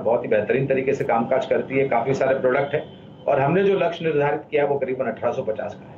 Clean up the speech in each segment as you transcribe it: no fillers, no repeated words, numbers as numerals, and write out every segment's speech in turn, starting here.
बहुत ही बेहतरीन तरीके से कामकाज करती है, काफ़ी सारे प्रोडक्ट हैं और हमने जो लक्ष्य निर्धारित किया है वो करीबन 1850 का है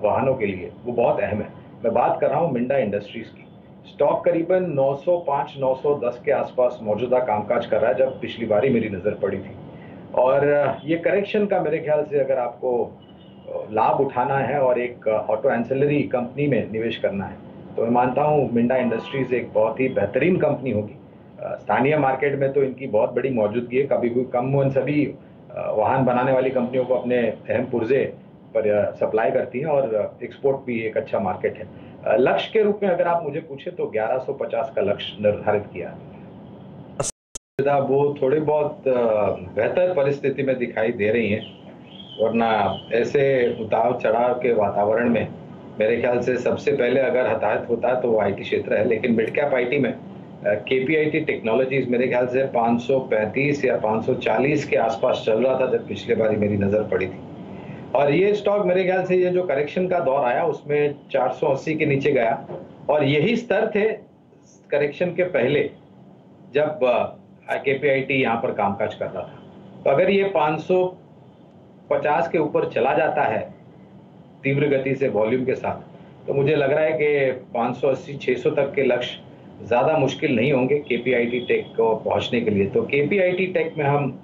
वाहनों के लिए, वो बहुत अहम है। मैं बात कर रहा हूँ मिंडा इंडस्ट्रीज की। स्टॉक करीबन 905-910 के आसपास मौजूदा कामकाज कर रहा है जब पिछली बारी मेरी नज़र पड़ी थी। और ये करेक्शन का मेरे ख्याल से अगर आपको लाभ उठाना है और एक ऑटो एंसिलरी कंपनी में निवेश करना है तो मैं मानता हूँ मिंडा इंडस्ट्रीज एक बहुत ही बेहतरीन कंपनी होगी। स्थानीय मार्केट में तो इनकी बहुत बड़ी मौजूदगी है, कभी भी कम उन सभी वाहन बनाने वाली कंपनियों को अपने अहम पुर्जे पर सप्लाई करती हैं और एक्सपोर्ट भी एक अच्छा मार्केट है। लक्ष्य के रूप में अगर आप मुझे पूछे तो 1150 का लक्ष्य निर्धारित किया। वो थोड़ी बहुत बेहतर परिस्थिति में दिखाई दे रही हैं, वरना ऐसे उतार चढ़ाव के वातावरण में मेरे ख्याल से सबसे पहले अगर हताहत होता है तो वो आईटी क्षेत्र है। लेकिन मिड कैप आईटी में केपीआईटी टेक्नोलॉजीज मेरे ख्याल से 535 या 540 के आसपास चल रहा था जब पिछले बारी मेरी नज़र पड़ी थी। और ये स्टॉक मेरे ख्याल से ये जो करेक्शन का दौर आया उसमें 480 के नीचे गया और यही स्तर थे करेक्शन के पहले जब केपीआईटी यहाँ पर कामकाज कर रहा था। तो अगर ये 550 के ऊपर चला जाता है तीव्र गति से वॉल्यूम के साथ तो मुझे लग रहा है कि 580-600 तक के लक्ष्य ज़्यादा मुश्किल नहीं होंगे केपीआईटी टेक को पहुँचने के लिए। तो केपीआईटी टेक में हम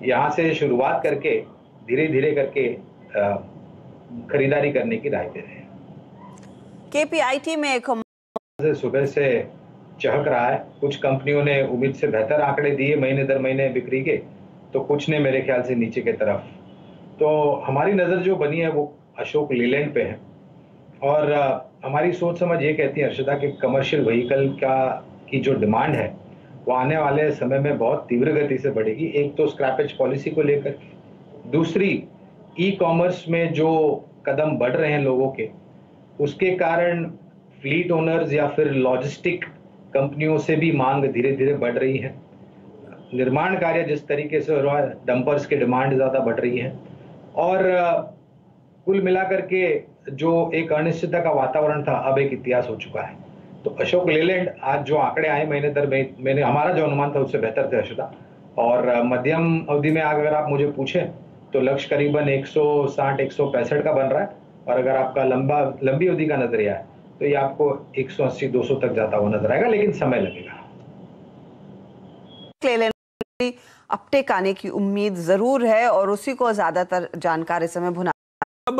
यहाँ से शुरुआत करके धीरे धीरे करके खरीदारी करने की राय दे रहे हैं। केपीआईटी में एक सुबह से चहक रहा है, कुछ कंपनियों ने उम्मीद से बेहतर आंकड़े दिए महीने दर महीने बिक्री के, तो कुछ ने मेरे ख्याल से नीचे के तरफ। तो हमारी नज़र जो बनी है वो अशोक लीलैंड पे है और हमारी सोच समझ ये कहती है अर्षदा कि कमर्शियल व्हीकल की जो डिमांड है वो आने वाले समय में बहुत तीव्र गति से बढ़ेगी। एक तो स्क्रैपेज पॉलिसी को लेकर, दूसरी ई कॉमर्स में जो कदम बढ़ रहे हैं लोगों के, उसके कारण फ्लीट ओनर्स या फिर लॉजिस्टिक कंपनियों से भी मांग धीरे धीरे बढ़ रही है। निर्माण कार्य जिस तरीके से हो रहा है, डंपर्स की डिमांड ज़्यादा बढ़ रही है और कुल मिलाकर के जो एक अनिश्चितता का वातावरण था अब एक इतिहास हो चुका है। तो अशोक लेलैंड आज जो आंकड़े आए महीने दर महीने हमारा जो अनुमान था उससे बेहतर थे अर्षदा। और मध्यम अवधि में अगर आप मुझे पूछें तो लक्ष्य करीबन 160-165 का बन रहा है और अगर आपका लंबी अवधि का नजरिया है तो ये आपको 180-200 तक जाता हुआ नजर आएगा, लेकिन समय लगेगा। अपटेक आने की उम्मीद जरूर है और उसी को ज्यादातर जानकार इस समय भुना। अब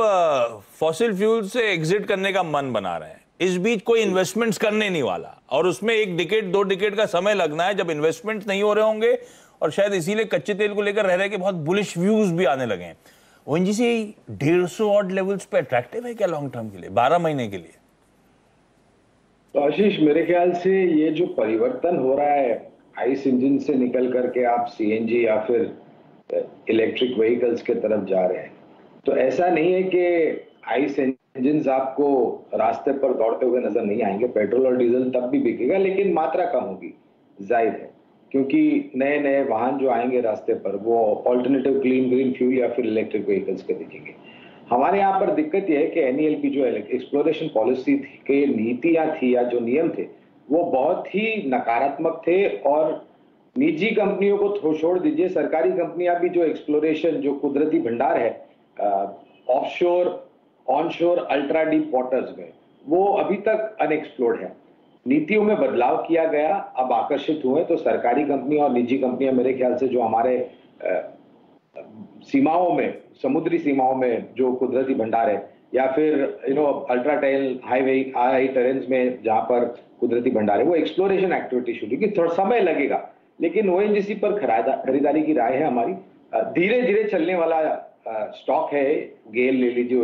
फॉसिल फ्यूल से एग्जिट करने का मन बना रहे हैं, इस बीच कोई इन्वेस्टमेंट्स करने नहीं वाला और उसमें 1 डिकेड 2 डिकेड का समय लगना है जब इन्वेस्टमेंट्स नहीं हो रहे होंगे और शायद इसीलिए कच्चे तेल को लेकर रह रहे के बहुत बुलिश व्यूज भी आने लगे हैं। ओएनजीसी 150 ऑड लेवल्स पे अट्रैक्टिव है क्या लॉन्ग टर्म के लिए, 12 महीने के लिए? तो आशीष, मेरे ख्याल से ये जो परिवर्तन हो रहा है आइस इंजन से निकल करके आप सीएनजी या फिर इलेक्ट्रिक व्हीकल्स के तरफ जा रहे हैं, तो ऐसा नहीं है कि आइस इंजन आपको रास्ते पर दौड़ते हुए नजर नहीं आएंगे। पेट्रोल और डीजल तब भी बिकेगा लेकिन मात्रा कम होगी, जाहिर है, क्योंकि नए नए वाहन जो आएंगे रास्ते पर वो ऑल्टरनेटिव क्लीन ग्रीन फ्यूल या फिर इलेक्ट्रिक व्हीकल्स के दिखेंगे। हमारे यहाँ पर दिक्कत यह है कि एनईएल की जो एक्सप्लोरेशन पॉलिसी थी कि नीतियां थी या जो नियम थे वो बहुत ही नकारात्मक थे और निजी कंपनियों को छोड़ दीजिए, सरकारी कंपनियां भी जो एक्सप्लोरेशन जो कुदरती भंडार है offshore onshore ultra deep waters में, वो अभी तक अनएक्सप्लोर्ड है। नीतियों में बदलाव किया गया, अब आकर्षित हुए तो सरकारी कंपनियां और निजी कंपनियां मेरे ख्याल से जो हमारे सीमाओं में, समुद्री सीमाओं में जो कुदरती भंडार है या फिर अल्ट्रा टेल हाई टेरेन्स में जहां पर कुदरती भंडार है, वो एक्सप्लोरेशन एक्टिविटी शुरू की। थोड़ा समय लगेगा लेकिन ओएनजीसी पर खरीदारी की राय है हमारी। धीरे धीरे चलने वाला स्टॉक है, गेल ले लीजिए,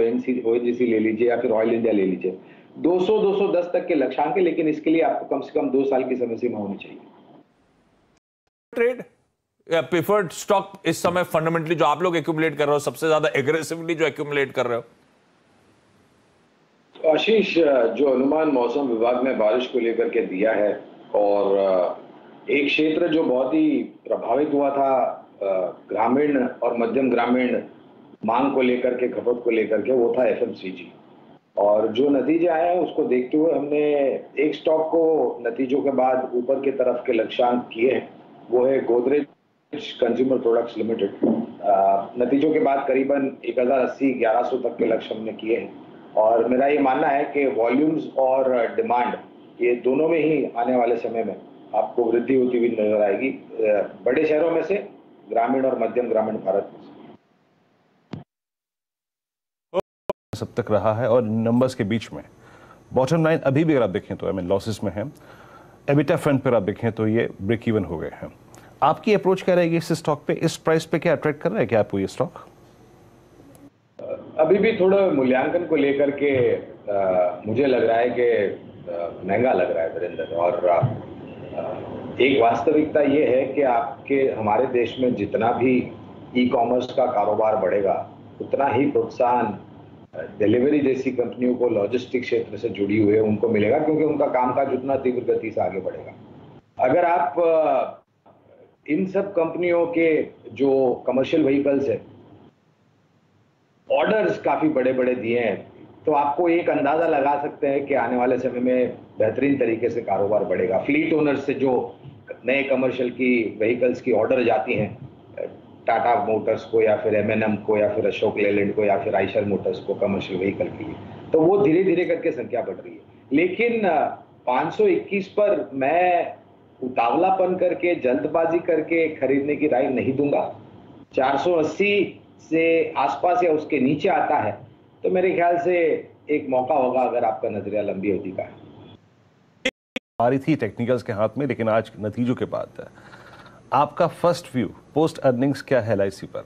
ओएनजीसी ले लीजिए या फिर ऑयल इंडिया ले लीजिए, 200-210 तक के लक्ष्यांक है, लेकिन इसके लिए आपको कम से कम 2 साल की समय सीमा होनी चाहिए। ट्रेड या प्रेफर्ड स्टॉक इस समय फंडामेंटली जो आप लोग एक्यूमुलेट कर रहे हो, सबसे ज्यादा एग्रेसिवली जो एक्यूमुलेट कर रहे हो? आशीष, जो अनुमान मौसम विभाग ने बारिश को लेकर के दिया है और एक क्षेत्र जो बहुत ही प्रभावित हुआ था ग्रामीण और मध्यम ग्रामीण मांग को लेकर के, खपत को लेकर के, वो था एफएमसीजी। और जो नतीजे आए हैं उसको देखते हुए हमने एक स्टॉक को नतीजों के बाद ऊपर की तरफ के लक्ष्यांक किए हैं वो है गोदरेज कंज्यूमर प्रोडक्ट्स लिमिटेड। नतीजों के बाद करीबन 1080-1100 तक के लक्ष्य हमने किए हैं और मेरा ये मानना है कि वॉल्यूम्स और डिमांड ये दोनों में ही आने वाले समय में आपको वृद्धि होती हुई नजर आएगी, बड़े शहरों में से, ग्रामीण और मध्यम ग्रामीण भारत में से। सब तक रहा है और नंबर्स के बीच में बॉटम लाइन अभी भी अगर आप देखें तो लॉसेस में है। एबिटा फ्रंट पर आप देखें तो ये ब्रेक इवन हो गए हैं। आपकी अप्रोच क्या रहेगी इस स्टॉक पे, इस प्राइस पे क्या अट्रैक्ट कर रहा है क्या आपको ये स्टॉक? अभी भी थोड़ा मूल्यांकन को लेकर के मुझे लग रहा है कि महंगा लग रहा है वीरेंद्र। और एक वास्तविकता ये है कि हमारे देश में जितना भी ई कॉमर्स का कारोबार बढ़ेगा उतना ही प्रोत्साहन डिलीवरी जैसी कंपनियों को, लॉजिस्टिक क्षेत्र से जुड़ी हुई है, उनको मिलेगा, क्योंकि उनका कामकाज उतना तीव्र गति से आगे बढ़ेगा। अगर आप इन सब कंपनियों के जो कमर्शियल व्हीकल्स है, ऑर्डर्स काफी बड़े बड़े दिए हैं, तो आपको एक अंदाजा लगा सकते हैं कि आने वाले समय में बेहतरीन तरीके से कारोबार बढ़ेगा। फ्लीट ओनर्स से जो नए कमर्शियल की व्हीकल्स की ऑर्डर जाती हैं, टाटा मोटर्स को या फिर M&M को या फिर अशोक लेलैंड को या फिर आइशर मोटर्स को कमर्शियल व्हीकल के लिए, तो वो धीरे धीरे करके संख्या बढ़ रही है। लेकिन 521 पर मैं उतावलापन करके, जल्दबाजी करके खरीदने की राय नहीं दूंगा। 480 से आसपास या उसके नीचे आता है तो मेरे ख्याल से एक मौका होगा, अगर आपका नजरिया लंबी अवधि का है। आ रही थी टेक्निकल्स के हाथ में, लेकिन आज नतीजों के बाद आपका फर्स्ट व्यू पोस्ट अर्निंग्स क्या है LIC पर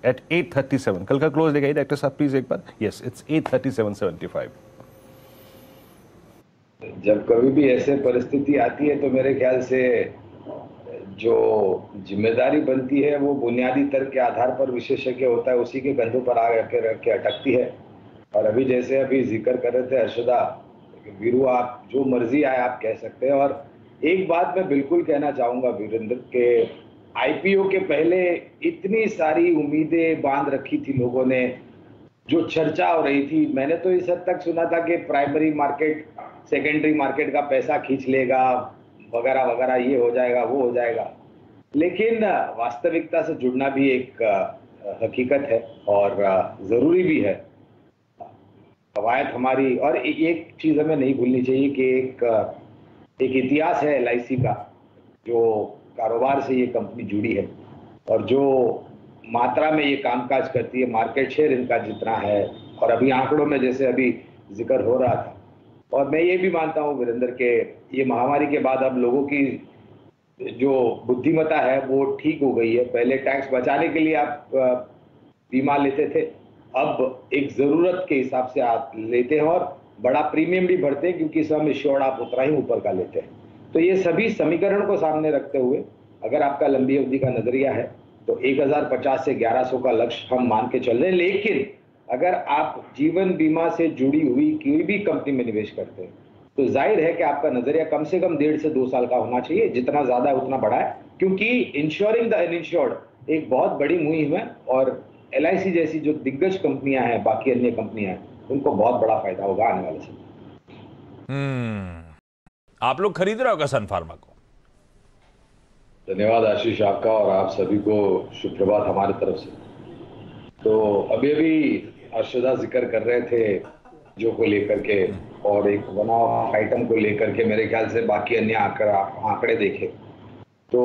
एट 837? कल का क्लोज देगा डायरेक्टर साहब प्लीज एक बार। Yes, it's 837.75। जब कभी भी ऐसे परिस्थिति आती है तो मेरे ख्याल से जो जिम्मेदारी बनती है वो बुनियादी तर्क के आधार पर विशेषज्ञ होता है, उसी के कंधों पर आकर रख के अटकती है। और अभी जैसे अभी जिक्र कर रहे थे हर्षदा, वीरू आप जो मर्जी आए आप कह सकते हैं। और एक बात मैं बिल्कुल कहना चाहूंगा वीरेंद्र के, IPO के पहले इतनी सारी उम्मीदें बांध रखी थी लोगों ने, जो चर्चा हो रही थी, मैंने तो इस हद तक सुना था कि प्राइमरी मार्केट सेकेंडरी मार्केट का पैसा खींच लेगा वगैरह वगैरह, ये हो जाएगा वो हो जाएगा। लेकिन वास्तविकता से जुड़ना भी एक हकीकत है और जरूरी भी है। कवायद हमारी, और एक चीज हमें नहीं भूलनी चाहिए कि एक इतिहास है LIC का, जो कारोबार से ये कंपनी जुड़ी है और जो मात्रा में ये कामकाज करती है, मार्केट शेयर इनका जितना है, और अभी आंकड़ों में जैसे अभी जिक्र हो रहा था। और मैं ये भी मानता हूँ वीरेंद्र के, ये महामारी के बाद अब लोगों की जो बुद्धिमत्ता है वो ठीक हो गई है। पहले टैक्स बचाने के लिए आप बीमा लेते थे, अब एक जरूरत के हिसाब से आप लेते हैं और बड़ा प्रीमियम भी भरते हैं, क्योंकि सम एश्योर्ड आप उतना ही ऊपर का लेते हैं। तो ये सभी समीकरण को सामने रखते हुए अगर आपका लंबी अवधि का नजरिया है तो 1050 से 1100 का लक्ष्य हम मान के चल रहे हैं। लेकिन अगर आप जीवन बीमा से जुड़ी हुई कोई भी कंपनी में निवेश करते हैं तो जाहिर है कि आपका नजरिया कम से कम 1.5 से 2 साल का होना चाहिए। जितना ज्यादा है उतना बड़ा है, क्योंकि इंश्योरिंग द अनइंश्योर्ड एक बहुत बड़ी मुहिम है और LIC जैसी जो दिग्गज कंपनियां हैं, बाकी अन्य कंपनियां हैं, उनको बहुत बड़ा फायदा होगा आने वाले समय। आप लोग खरीद रहे हो का सन फार्मा को? धन्यवाद आशीष आपका, और आप सभी को शुभ प्रभात हमारे तरफ से। तो अभी अर्शदा जिक्र कर रहे थे जो को लेकर के, और एक वन ऑफ आइटम को लेकर के मेरे ख्याल से बाकी अन्य आंकड़े देखे तो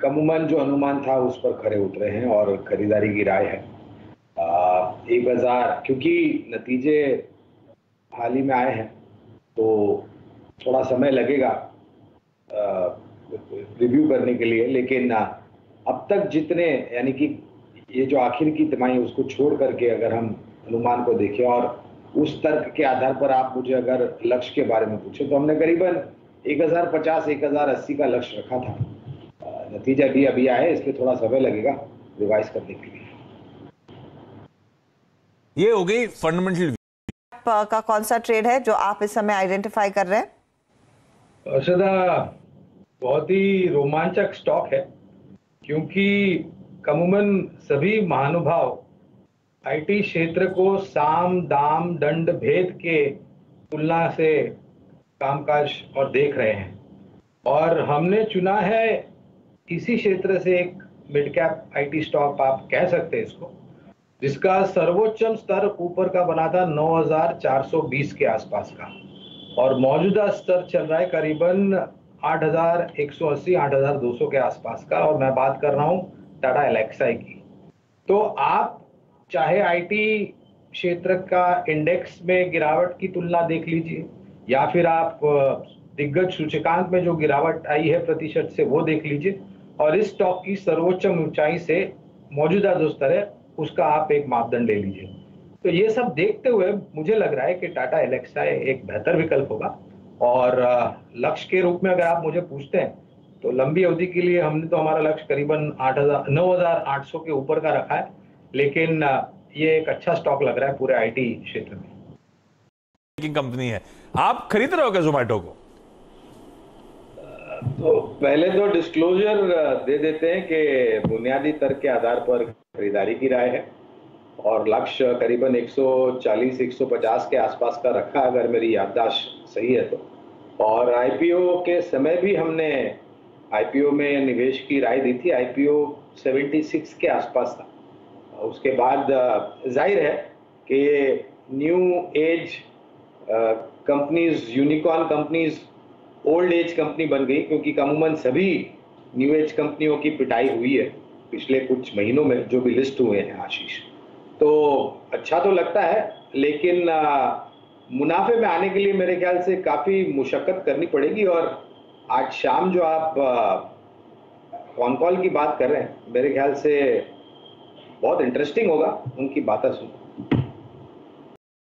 कमूमन जो अनुमान था उस पर खरे उतरे हैं और खरीदारी की राय है। 1000, क्योंकि नतीजे हाल ही में आए हैं तो थोड़ा समय लगेगा रिव्यू करने के लिए, लेकिन अब तक जितने, यानी कि ये जो आखिर की तिमाही उसको छोड़ करके अगर हम अनुमान को देखें और उस तर्क के आधार पर आप मुझे अगर लक्ष्य के बारे में पूछे तो हमने करीबन 1050-1080 का लक्ष्य रखा था। नतीजा भी अभी आया है, इसलिए थोड़ा समय लगेगा रिवाइज करने के लिए। ये हो गई फंडामेंटल। का कौन सा ट्रेड है जो आप इस समय आइडेंटिफाई कर रहे हैं? अर्शदा, बहुत ही रोमांचक स्टॉक है, क्योंकि कमूमन सभी महानुभाव IT क्षेत्र को साम दाम दंड भेद के तुलना से कामकाज और देख रहे हैं। और हमने चुना है इसी क्षेत्र से एक मिड कैप आईटी स्टॉक आप कह सकते हैं इसको, जिसका सर्वोच्चम स्तर ऊपर का बना था 9,420 के आसपास का, और मौजूदा स्तर चल रहा है करीबन 8,180 8,200 के आसपास का, और मैं बात कर रहा हूं टाटा एलेक्साई की। तो आप चाहे आईटी क्षेत्र का इंडेक्स में गिरावट की तुलना देख लीजिए, या फिर आप दिग्गज सूचकांक में जो गिरावट आई है प्रतिशत से वो देख लीजिए, और इस स्टॉक की सर्वोच्चम ऊंचाई से मौजूदा जो स्तर है उसका आप एक मापदंड ले लीजिए। तो ये सब देखते हुए मुझे लग रहा है कि टाटा एलेक्साई एक बेहतर विकल्प होगा, और लक्ष्य के रूप में अगर आप मुझे पूछते हैं तो लंबी अवधि के लिए हमने तो हमारा लक्ष्य करीबन 9,800 के ऊपर का रखा है, लेकिन ये एक अच्छा स्टॉक लग रहा है पूरे आईटी क्षेत्र में। कंपनी है, आप खरीद रहे हो क्या जोमेटो को? तो पहले तो डिस्क्लोजर दे देते हैं कि बुनियादी तर्क के आधार पर खरीदारी की राय है, और लक्ष्य करीबन 140-150 के आसपास का रखा अगर मेरी याददाश्त सही है तो। और आईपीओ के समय भी हमने आईपीओ में निवेश की राय दी थी, आईपीओ 76 के आसपास था। उसके बाद जाहिर है कि new age companies, unicorn companies old age company बन गई, क्योंकि अमूमन सभी न्यू एज कंपनियों की पिटाई हुई है पिछले कुछ महीनों में जो भी लिस्ट हुए हैं आशीष। तो अच्छा तो लगता है, लेकिन मुनाफे में आने के लिए मेरे ख्याल से काफ़ी मुशक्कत करनी पड़ेगी। और आज शाम जो आप कॉन कॉल की बात कर रहे हैं, मेरे ख्याल से बहुत इंटरेस्टिंग होगा उनकी बातें सुन।